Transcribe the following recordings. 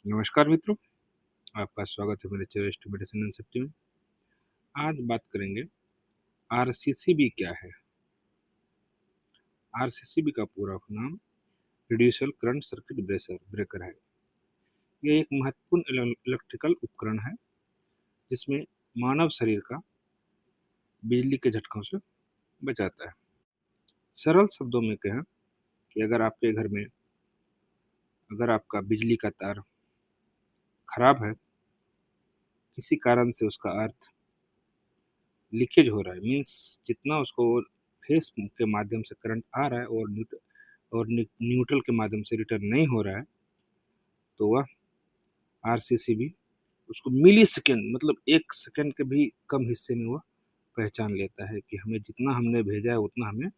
नमस्कार मित्रों, आपका स्वागत है मेरे चैनल मेडिसिन एंड सेफ्टी में। आज बात करेंगे आरसीसीबी क्या है। आरसीसीबी का पूरा नाम रेडियूसल करंट सर्किट ब्रेकर है। यह एक महत्वपूर्ण इलेक्ट्रिकल उपकरण है जिसमें मानव शरीर का बिजली के झटकों से बचाता है। सरल शब्दों में कहें कि अगर आपके घर में अगर आपका बिजली का तार खराब है, किसी कारण से उसका अर्थ लीकेज हो रहा है, मीन्स जितना उसको फेस के माध्यम से करंट आ रहा है और न्यूट्रल के माध्यम से रिटर्न नहीं हो रहा है, तो वह आरसीसीबी उसको मिली सेकेंड मतलब 1 सेकेंड के भी कम हिस्से में वह पहचान लेता है कि हमें जितना हमने भेजा है उतना हमें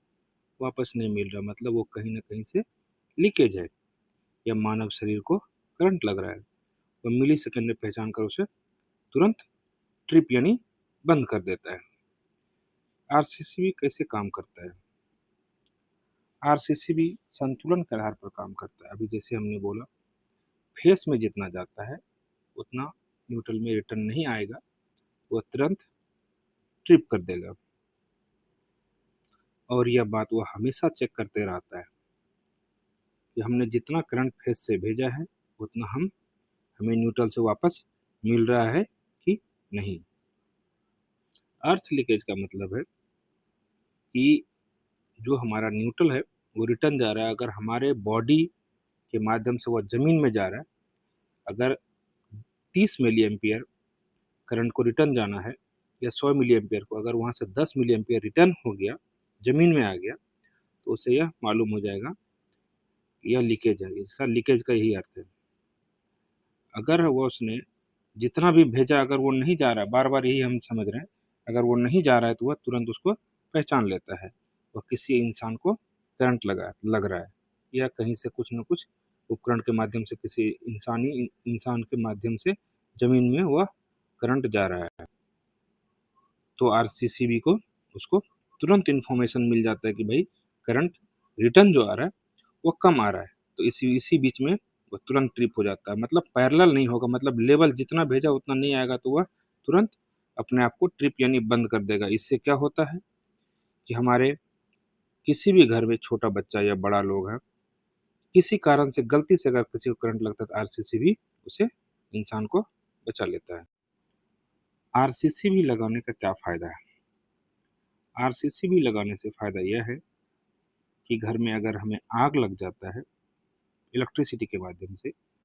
वापस नहीं मिल रहा, मतलब वो कहीं ना कहीं से लीकेज है या मानव शरीर को करंट लग रहा है। वह मिली सेकेंड में पहचान कर उसे तुरंत ट्रिप यानी बंद कर देता है। आरसीसीबी कैसे काम करता है? आरसीसीबी संतुलन के आधार पर काम करता है। अभी जैसे हमने बोला, फेस में जितना जाता है उतना न्यूट्रल में रिटर्न नहीं आएगा, वह तुरंत ट्रिप कर देगा। और यह बात वह हमेशा चेक करते रहता है कि हमने जितना करंट फेस से भेजा है उतना हमें न्यूट्रल से वापस मिल रहा है कि नहीं। अर्थ लीकेज का मतलब है कि जो हमारा न्यूट्रल है वो रिटर्न जा रहा है। अगर हमारे बॉडी के माध्यम से वह जमीन में जा रहा है, अगर 30 मिली एम्पियर करंट को रिटर्न जाना है या 100 मिली एम्पियर को, अगर वहाँ से 10 मिली एम्पियर रिटर्न हो गया, जमीन में आ गया, तो उसे यह मालूम हो जाएगा कि यह लीकेज है। इसका लीकेज का यही अर्थ है। अगर वो उसने जितना भी भेजा अगर वो नहीं जा रहा है, बार बार यही हम समझ रहे हैं, अगर वो नहीं जा रहा है तो वह तुरंत उसको पहचान लेता है वह किसी इंसान को करंट लग रहा है, या कहीं से कुछ न कुछ उपकरण के माध्यम से किसी इंसान के माध्यम से जमीन में वह करंट जा रहा है। तो आरसीसीबी को उसको तुरंत इन्फॉर्मेशन मिल जाता है कि भाई करंट रिटर्न जो आ रहा है वो कम आ रहा है, तो इसी इसी बीच में वो तुरंत ट्रिप हो जाता है। मतलब पैरेलल नहीं होगा, मतलब लेवल जितना भेजा उतना नहीं आएगा, तो वह तुरंत अपने आप को ट्रिप यानी बंद कर देगा। इससे क्या होता है कि हमारे किसी भी घर में छोटा बच्चा या बड़ा लोग है, किसी कारण से गलती से अगर किसी को करंट लगता है तो आरसीसीबी उसे इंसान को बचा लेता है। आरसीसीबी लगाने का क्या फायदा है? आरसीसीबी लगाने से फायदा यह है कि घर में अगर हमें आग लग जाता है इलेक्ट्रिसिटी के माध्यम से,